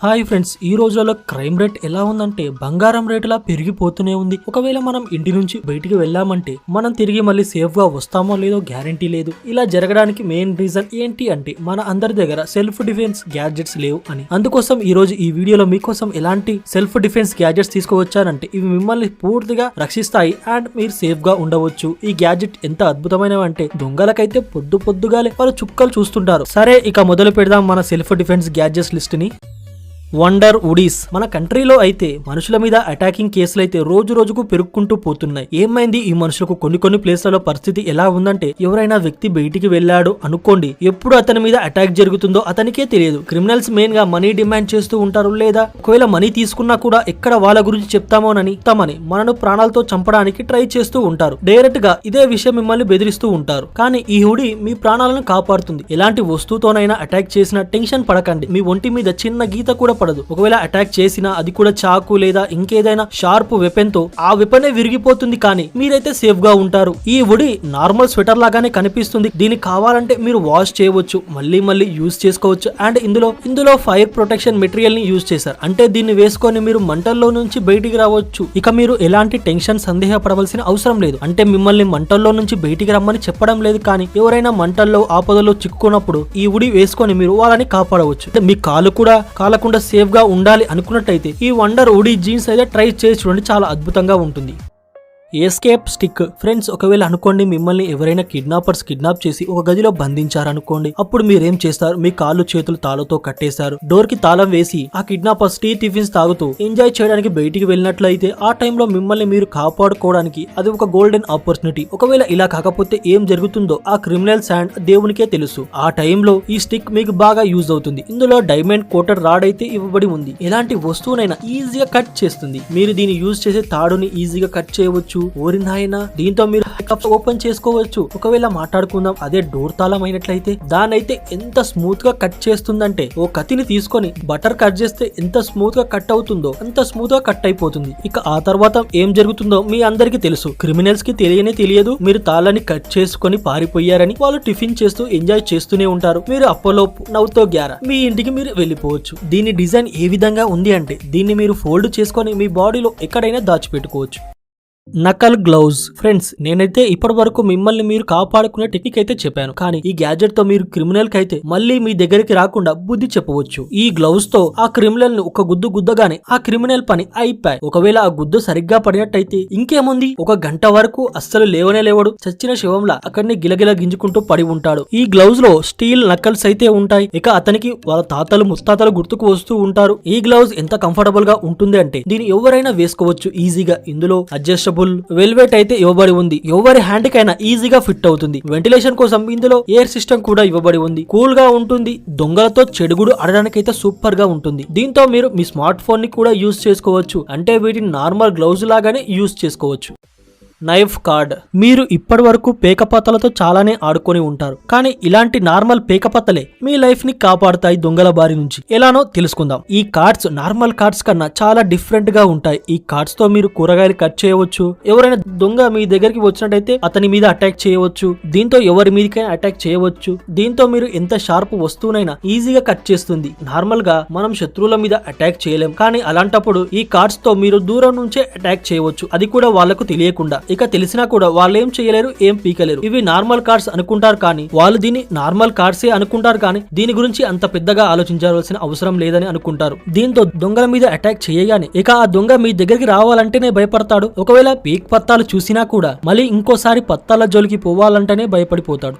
Hi friends, ఈ రోజులలో crime rate ఎలా ఉందంటే బంగారం రేటులా పెరిగిపోతూనే ఉంది. ఒకవేళ మనం ఇంటి నుంచి బయటికి వెళ్ళామంటే మనం తిరిగి మళ్ళీ సేఫ్ గా వస్తామో లేదో గ్యారంటీ లేదు. ఇలా జరగడానికి మెయిన్ రీజన్ ఏంటి అంటే మన అందరి దగ్గర సెల్ఫ్ డిఫెన్స్ గ్యాడ్జెట్స్ లేవు అని. అందుకోసం ఈ రోజు ఈ వీడియోలో మీకోసం ఎలాంటి సెల్ఫ్ డిఫెన్స్ గ్యాడ్జెట్స్ తీసుకువచ్చానంటే ఇవి మిమ్మల్ని పూర్తిగా రక్షిస్తాయి అండ్ మీరు సేఫ్ గా ఉండవచ్చు. ఈ గ్యాడ్జెట్ ఎంత అద్భుతమైనవి అంటే దొంగలకైతే పొద్దుగాలే వాళ్ళు చుక్కలు చూస్తుంటారు. సరే, ఇక మొదలు పెడదాం మన సెల్ఫ్ డిఫెన్స్ గ్యాడ్జెట్స్ లిస్ట్ ని. వండర్ వుడీస్. మన కంట్రీలో అయితే మనుషుల మీద అటాకింగ్ కేసులు అయితే రోజు రోజుకు పెరుగుకుంటూ పోతున్నాయి. ఏమైంది ఈ మనుషులకు? కొన్ని ప్లేస్లలో పరిస్థితి ఎలా ఉందంటే ఎవరైనా వ్యక్తి బయటికి వెళ్ళాడు అనుకోండి, ఎప్పుడు అతని మీద అటాక్ జరుగుతుందో అతనికే తెలియదు. క్రిమినల్స్ మెయిన్ గా మనీ డిమాండ్ చేస్తూ ఉంటారు, లేదా ఒకవేళ మనీ తీసుకున్నా కూడా ఎక్కడ వాళ్ళ గురించి చెప్తామోనని మనను ప్రాణాలతో చంపడానికి ట్రై చేస్తూ ఉంటారు. డైరెక్ట్ గా ఇదే విషయం మిమ్మల్ని బెదిరిస్తూ ఉంటారు. కానీ ఈ హుడీ మీ ప్రాణాలను కాపాడుతుంది. ఎలాంటి వస్తువుతోనైనా అటాక్ చేసినా టెన్షన్ పడకండి. మీ ఒంటి మీద చిన్న గీత కూడా పడదు. ఒకవేళ అటాక్ చేసినా అది కూడా చాకు లేదా ఇంకేదైనా షార్ప్ వెపన్ తో ఆ వెపనే విరిగిపోతుంది, కానీ మీరైతే సేఫ్ గా ఉంటారు. ఈ వుడి నార్మల్ స్వెటర్ లాగానే కనిపిస్తుంది. దీనికి కావాలంటే మీరు వాష్ చేయవచ్చు, మళ్ళీ యూజ్ చేసుకోవచ్చు. అండ్ ఇందులో ఫైర్ ప్రొటెక్షన్ మెటీరియల్ ని యూజ్ చేశారు. అంటే దీన్ని వేసుకొని మీరు మంటల్లో నుంచి బయటికి రావచ్చు. ఇక మీరు ఎలాంటి టెన్షన్ సందేహపడవలసిన అవసరం లేదు. అంటే మిమ్మల్ని మంటల్లో నుంచి బయటికి రమ్మని చెప్పడం లేదు, కానీ ఎవరైనా మంటల్లో ఆపదలో చిక్కుకున్నప్పుడు ఈ వుడి వేసుకొని మీరు వాళ్ళని కాపాడవచ్చు. మీ కాలు కూడా కాలకుండా సేఫ్ గా ఉండాలి అనుకున్నట్టయితే ఈ వండర్ వుడీ జీన్స్ అయితే ట్రై చేసి చూడండి, చాలా అద్భుతంగా ఉంటుంది. Escape stick. ఫ్రెండ్స్, ఒకవేళ అనుకోండి మిమ్మల్ని ఎవరైనా కిడ్నాప్ చేసి ఒక గదిలో బంధించారనుకోండి, అప్పుడు మీరేం చేస్తారు? మీ కాళ్ళు చేతులు తాళతో కట్టేశారు, డోర్ కి తాళం వేసి ఆ కిడ్నాపర్స్ టీ టిఫిన్స్ తాగుతూ ఎంజాయ్ చేయడానికి బయటికి వెళ్ళినట్లయితే ఆ టైంలో మిమ్మల్ని మీరు కాపాడుకోవడానికి అది ఒక గోల్డెన్ ఆపర్చునిటీ. ఒకవేళ ఇలా కాకపోతే ఏం జరుగుతుందో ఆ క్రిమినల్స్ అండ్ దేవునికే తెలుసు. ఆ టైంలో ఈ స్టిక్ మీకు బాగా యూజ్ అవుతుంది. ఇందులో డైమండ్ కోటెడ్ రాడ్ అయితే ఇవ్వబడి ఉంది. ఎలాంటి వస్తువునైనా ఈజీగా కట్ చేస్తుంది. మీరు దీన్ని యూజ్ చేసే తాడుని ఈజీగా కట్ చేయవచ్చు. ఓరినాయన, దీంతో మీరు ఓపెన్ చేసుకోవచ్చు. ఒకవేళ మాట్లాడుకుందాం, అదే డోర్ తాళం అయినట్లయితే దానైతే ఎంత స్మూత్ గా కట్ చేస్తుందంటే ఓ కత్తిని తీసుకొని బటర్ కట్ చేస్తే ఎంత స్మూత్ గా కట్ అవుతుందో అంత స్మూత్ గా కట్ అయిపోతుంది. ఇక ఆ తర్వాత ఏం జరుగుతుందో మీ అందరికి తెలుసు. క్రిమినల్స్ కి తెలియదు మీరు తాళాన్ని కట్ చేసుకొని పారిపోయారని. వాళ్ళు టిఫిన్ చేస్తూ ఎంజాయ్ చేస్తూనే ఉంటారు. మీరు అప్పలోపు నవ్వుతో గ్యారా మీ ఇంటికి మీరు వెళ్ళిపోవచ్చు. దీని డిజైన్ ఏ విధంగా ఉంది అంటే దీన్ని మీరు ఫోల్డ్ చేసుకొని మీ బాడీలో ఎక్కడైనా దాచిపెట్టుకోవచ్చు. నకల్ గ్లౌజ్. ఫ్రెండ్స్, నేనైతే ఇప్పటి వరకు మిమ్మల్ని మీరు కాపాడుకునే టెక్నిక్ అయితే చెప్పాను, కానీ ఈ గ్యాడ్జెట్ తో మీరు క్రిమినల్ కి అయితే మళ్ళీ మీ దగ్గరికి రాకుండా బుద్ధి చెప్పవచ్చు. ఈ గ్లౌజ్ తో ఆ క్రిమినల్ ని ఒక గుద్దగానే ఆ క్రిమినల్ పని అయిపోయి. ఒకవేళ ఆ గుద్దు సరిగ్గా పడినట్టయితే ఇంకేముంది, ఒక గంట వరకు అస్సలు లేవడు, చచ్చిన శివంలా అక్కడిని గిలగిల గింజుకుంటూ పడి ఉంటాడు. ఈ గ్లౌజ్ లో స్టీల్ నకల్స్ అయితే ఉంటాయి. ఇక అతనికి వాళ్ళ తాతలు ముత్తాతలు గుర్తుకు వస్తూ ఉంటారు. ఈ గ్లౌజ్ ఎంత కంఫర్టబుల్ గా ఉంటుంది అంటే దీన్ని ఎవరైనా వేసుకోవచ్చు ఈజీగా. ఇందులో అడ్జస్టబుల్ వెల్వెట్ అయితే ఇవ్వబడి ఉంది. ఎవరి హ్యాండ్ కైనా ఈజీగా ఫిట్ అవుతుంది. వెంటిలేషన్ కోసం ఇందులో ఎయిర్ సిస్టమ్ కూడా ఇవ్వబడి ఉంది. కూల్ గా ఉంటుంది. దొంగలతో చెడుగుడు ఆడడానికైతే సూపర్ గా ఉంటుంది. దీంతో మీరు మీ స్మార్ట్ ఫోన్ ని కూడా యూజ్ చేసుకోవచ్చు. అంటే వీటిని నార్మల్ గ్లౌజ్ లాగానే యూజ్ చేసుకోవచ్చు. Knife card. మీరు ఇప్పటి వరకు పేకపత్తలతో చాలానే ఆడుకొని ఉంటారు, కానీ ఇలాంటి నార్మల్ పేకపత్తలే మీ లైఫ్ ని కాపాడుతాయి దొంగల బారి నుంచి. ఎలానో తెలుసుకుందాం. ఈ కార్డ్స్ నార్మల్ కార్డ్స్ కన్నా చాలా డిఫరెంట్ గా ఉంటాయి. ఈ కార్డ్స్ తో మీరు కూరగాయలు కట్ చేయవచ్చు. ఎవరైనా దొంగ మీ దగ్గరికి వచ్చినట్టయితే అతని మీద అటాక్ చేయవచ్చు. దీంతో ఎవరి మీదకైనా అటాక్ చేయవచ్చు. దీంతో మీరు ఎంత షార్ప్ వస్తువునైనా ఈజీగా కట్ చేస్తుంది. నార్మల్ గా మనం శత్రువుల మీద అటాక్ చేయలేం, కానీ అలాంటప్పుడు ఈ కార్డ్స్ తో మీరు దూరం నుంచే అటాక్ చేయవచ్చు. అది కూడా వాళ్లకు తెలియకుండా. ఇక తెలిసినా కూడా వాళ్ళు ఏం చేయలేరు, ఏం పీకలేరు. ఇవి నార్మల్ కార్డ్స్ అనుకుంటారు, కానీ వాళ్ళు దీన్ని నార్మల్ కార్డ్సే అనుకుంటారు, కానీ దీని గురించి అంత పెద్దగా ఆలోచించాల్సిన అవసరం లేదని అనుకుంటారు. దీంతో దొంగల మీద అటాక్ చేయగానే ఇక ఆ దొంగ మీ దగ్గరికి రావాలంటేనే భయపడతాడు. ఒకవేళ పీక్ పత్తాలు చూసినా కూడా మళ్ళీ ఇంకోసారి పత్తాల జోలికి పోవాలంటేనే భయపడిపోతాడు.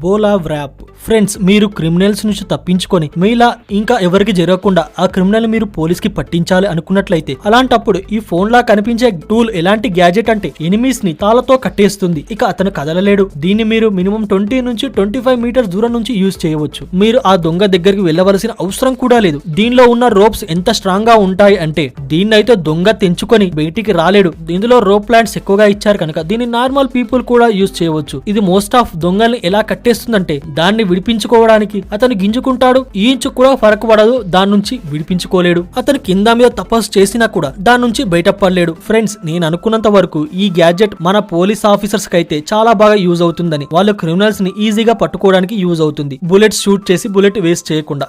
బోలా వ్రాప్. ఫ్రెండ్స్, మీరు క్రిమినల్స్ నుంచి తప్పించుకొని మీలా ఇంకా ఎవరికి జరగకుండా ఆ క్రిమినల్ మీరు పోలీస్ కి పట్టించాలి అనుకున్నట్లయితే అలాంటప్పుడు ఈ ఫోన్ లా కనిపించే టూల్ ఎలాంటి గ్యాజెట్ అంటే ఎనిమీస్ ని తాళతో కట్టేస్తుంది. ఇక అతను కదలలేడు. దీన్ని మీరు మినిమం 20 నుంచి 25 మీటర్స్ దూరం నుంచి యూజ్ చేయవచ్చు. మీరు ఆ దొంగ దగ్గరికి వెళ్ళవలసిన అవసరం కూడా లేదు. దీనిలో ఉన్న రోప్స్ ఎంత స్ట్రాంగ్ గా ఉంటాయి అంటే దీన్నైతే దొంగ తెంచుకొని బయటికి రాలేడు. ఇందులో రోప్ ప్లాంట్స్ ఎక్కువగా ఇచ్చారు కనుక దీన్ని నార్మల్ పీపుల్ కూడా యూజ్ చేయవచ్చు. ఇది మోస్ట్ ఆఫ్ దొంగల్ని ఎలా కట్టేస్తుందంటే దాన్ని విడిపించుకోవడానికి అతను గింజుకుంటాడు. ఈ ఇంచు కూడా ఫరక్ పడదు, దాని నుంచి విడిపించుకోలేడు. అతను కింద మీద తపస్సు చేసినా కూడా దాని నుంచి బయటపడలేడు. ఫ్రెండ్స్, నేను అనుకున్నంత వరకు ఈ గ్యాడ్జెట్ మన పోలీస్ ఆఫీసర్స్ కి అయితే చాలా బాగా యూజ్ అవుతుందని. వాళ్ళు క్రిమినల్స్ ని ఈజీగా పట్టుకోవడానికి యూజ్ అవుతుంది, బుల్లెట్స్ షూట్ చేసి బుల్లెట్ వేస్ట్ చేయకుండా.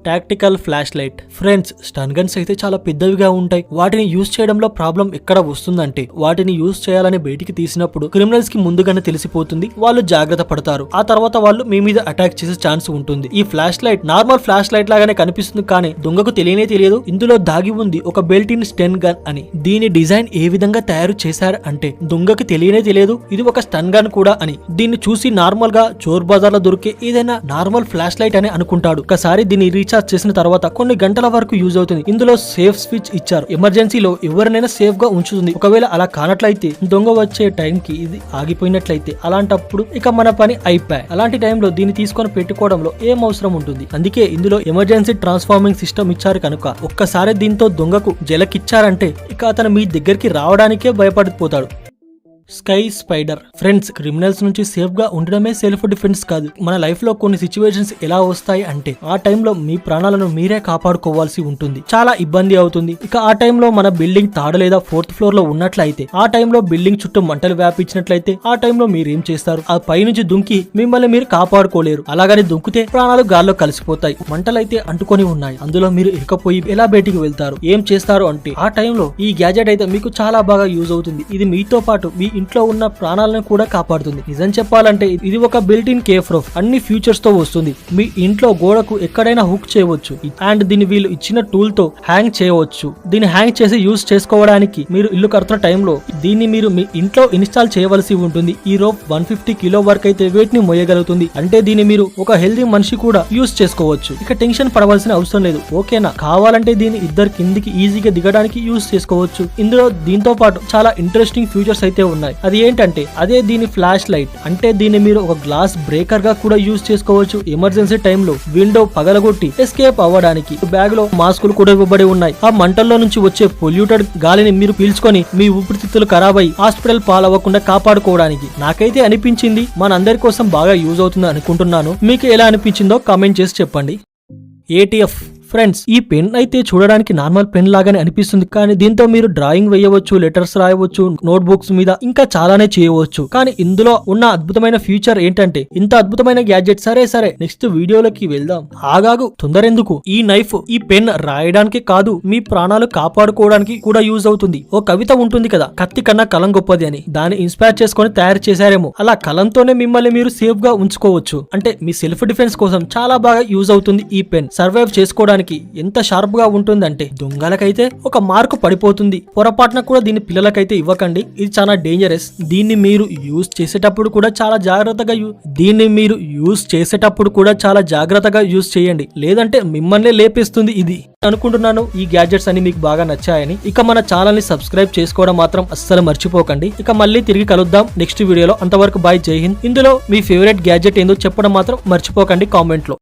Tactical flash light. Friends, stun guns అయితే చాలా పెద్దవిగా ఉంటాయి. వాటిని యూజ్ చేయడంలో ప్రాబ్లం ఎక్కడ వస్తుందంటే వాటిని యూజ్ చేయాలని బయటికి తీసినప్పుడు క్రిమినల్స్ కి ముందుగానే తెలిసిపోతుంది. వాళ్ళు జాగ్రత్త పడతారు. ఆ తర్వాత వాళ్ళు మీ మీద అటాక్ చేసే ఛాన్స్ ఉంటుంది. ఈ flash light normal flash light లాగానే కనిపిస్తుంది, కానీ దొంగకు తెలియనే తెలియదు ఇందులో దాగి ఉంది ఒక బెల్ట్ ఇన్ స్టన్ గన్ అని. దీని డిజైన్ ఏ విధంగా తయారు చేశారు అంటే దొంగకి తెలియనే తెలియదు ఇది ఒక స్టన్ గన్ కూడా అని. దీన్ని చూసి నార్మల్ గా చోర్ బజార్ లో దొరికే ఏదైనా నార్మల్ ఫ్లాష్ లైట్ అని అనుకుంటాడు. ఒకసారి దీన్ని రీఛార్జ్ చేసిన తర్వాత కొన్ని గంటల వరకు యూజ్ అవుతుంది. ఇందులో సేఫ్ స్విచ్ ఇచ్చారు. ఎమర్జెన్సీలో ఎవరినైనా సేఫ్ గా ఉంచుతుంది. ఒకవేళ అలా కానట్లయితే దొంగ వచ్చే టైం కి ఇది ఆగిపోయినట్లయితే అలాంటప్పుడు ఇక మన పని అయిపోయి. అలాంటి టైంలో దీన్ని తీసుకొని పెట్టుకోవడంలో ఏం అవసరం ఉంటుంది. అందుకే ఇందులో ఎమర్జెన్సీ ట్రాన్స్ఫార్మింగ్ సిస్టమ్ ఇచ్చారు కనుక ఒక్కసారి దీంతో దొంగకు జలకిచ్చారంటే ఇక అతను మీ దగ్గరికి రావడానికే భయపడిపోతాడు. Sky spider. ఫ్రెండ్స్, క్రిమినల్స్ నుంచి సేఫ్ గా ఉండడమే సెల్ఫ్ డిఫెన్స్ కాదు. మన లైఫ్ లో కొన్ని సిచ్యువేషన్స్ ఎలా వస్తాయి అంటే ఆ టైంలో మీ ప్రాణాలను మీరే కాపాడుకోవాల్సి ఉంటుంది. చాలా ఇబ్బంది అవుతుంది. ఇక ఆ టైంలో మన బిల్డింగ్ థర్డ్ లేదా 4th ఫ్లోర్ లో ఉన్నట్లయితే, ఆ టైంలో బిల్డింగ్ చుట్టూ మంటలు వ్యాపించినట్లయితే ఆ టైంలో మీరేం చేస్తారు? ఆ పై నుంచి దుంకి మిమ్మల్ని మీరు కాపాడుకోలేరు. అలాగని దుంకితే ప్రాణాలు గాల్లో కలిసిపోతాయి. మంటలైతే అంటుకొని ఉన్నాయి. అందులో మీరు ఇరుకపోయి ఎలా బయటికి వెళ్తారు? ఏం చేస్తారు అంటే ఆ టైంలో ఈ గ్యాజెట్ అయితే మీకు చాలా బాగా యూజ్ అవుతుంది. ఇది మీతో పాటు మీ ఇంట్లో ఉన్న ప్రాణాలను కూడా కాపాడుతుంది. నిజం చెప్పాలంటే ఇది ఒక బిల్ట్ ఇన్ కేఫ్ రూఫ్. అన్ని ఫీచర్స్ తో వస్తుంది. మీ ఇంట్లో గోడకు ఎక్కడైనా హుక్ చేయవచ్చు. అండ్ దీన్ని వీళ్ళు ఇచ్చిన టూల్ తో హ్యాంగ్ చేయవచ్చు. దీన్ని హ్యాంగ్ చేసి యూజ్ చేసుకోవడానికి మీరు ఇల్లు కడుతున్న టైంలో దీన్ని మీరు మీ ఇంట్లో ఇన్స్టాల్ చేయవలసి ఉంటుంది. ఈ రోప్ 150 కిలో వరకు అయితే వెయిట్ ని మోయగలుగుతుంది. అంటే దీన్ని మీరు ఒక హెల్దీ మనిషి కూడా యూజ్ చేసుకోవచ్చు. ఇక టెన్షన్ పడవలసిన అవసరం లేదు. ఓకేనా? కావాలంటే దీన్ని ఇద్దరు కిందికి ఈజీగా దిగడానికి యూజ్ చేసుకోవచ్చు. ఇందులో దీంతో పాటు చాలా ఇంట్రెస్టింగ్ ఫీచర్స్ అయితే ఉన్నాయి. అది ఏంటంటే అదే దీని ఫ్లాష్ లైట్. అంటే దీన్ని మీరు ఒక గ్లాస్ బ్రేకర్ గా కూడా యూజ్ చేసుకోవచ్చు. ఎమర్జెన్సీ టైంలో విండో పగలగొట్టి ఎస్కేప్ అవ్వడానికి. బ్యాగ్ లో మాస్కులు కూడా ఇవ్వబడి ఉన్నాయి. ఆ మంటల్లో నుంచి వచ్చే పొల్యూటెడ్ గాలిని మీరు పీల్చుకొని మీ ఊపిరితిత్తులు ఖరాబై హాస్పిటల్ పాలవ్వకుండా కాపాడుకోవడానికి. నాకైతే అనిపించింది మనందరి కోసం బాగా యూజ్ అవుతుంది అనుకుంటున్నాను. మీకు ఎలా అనిపించిందో కామెంట్ చేసి చెప్పండి. ATF. ఫ్రెండ్స్, ఈ పెన్ అయితే చూడడానికి నార్మల్ పెన్ లాగానే అనిపిస్తుంది, కానీ దీంతో మీరు డ్రాయింగ్ వేయవచ్చు, లెటర్స్ రాయవచ్చు, నోట్ బుక్స్ మీద ఇంకా చాలానే చేయవచ్చు. కానీ ఇందులో ఉన్న అద్భుతమైన ఫీచర్ ఏంటంటే ఇంత అద్భుతమైన గ్యాడ్జెట్. సరే నెక్స్ట్ వీడియోలోకి వెళ్దాం. ఆగాగు, తొందరెందుకు. ఈ నైఫ్, ఈ పెన్ రాయడానికి కాదు, మీ ప్రాణాలు కాపాడుకోవడానికి కూడా యూజ్ అవుతుంది. ఓ కవిత ఉంటుంది కదా, కత్తి కన్నా కలం గొప్పది అని. దాన్ని ఇన్స్పైర్ చేసుకొని తయారు చేశారేమో. అలా కలంతోనే మిమ్మల్ని మీరు సేఫ్ గా ఉంచుకోవచ్చు. అంటే మీ సెల్ఫ్ డిఫెన్స్ కోసం చాలా బాగా యూజ్ అవుతుంది ఈ పెన్. సర్వైవ్ చేసుకోవడానికి ఎంత షార్ప్ గా ఉంటుందంటే దొంగలకైతే ఒక మార్కు పడిపోతుంది. పొరపాటున కూడా దీన్ని పిల్లలకైతే ఇవ్వకండి. ఇది చాలా డేంజరస్. దీన్ని మీరు యూజ్ చేసేటప్పుడు కూడా చాలా జాగ్రత్తగా యూజ్ చేయండి. లేదంటే మిమ్మల్ని లేపేస్తుంది ఇది. అనుకుంటున్నాను ఈ గ్యాడ్జెట్స్ అని మీకు బాగా నచ్చాయని. ఇక మన ఛానల్ ని సబ్స్క్రైబ్ చేసుకోవడం మాత్రం అస్సలు మర్చిపోకండి. ఇక మళ్ళీ తిరిగి కలుద్దాం నెక్స్ట్ వీడియోలో. అంతవరకు బాయ్, జై హింద్. ఇందులో మీ ఫేవరెట్ గ్యాడ్జెట్ ఏందో చెప్పడం మాత్రం మర్చిపోకండి కామెంట్ లో.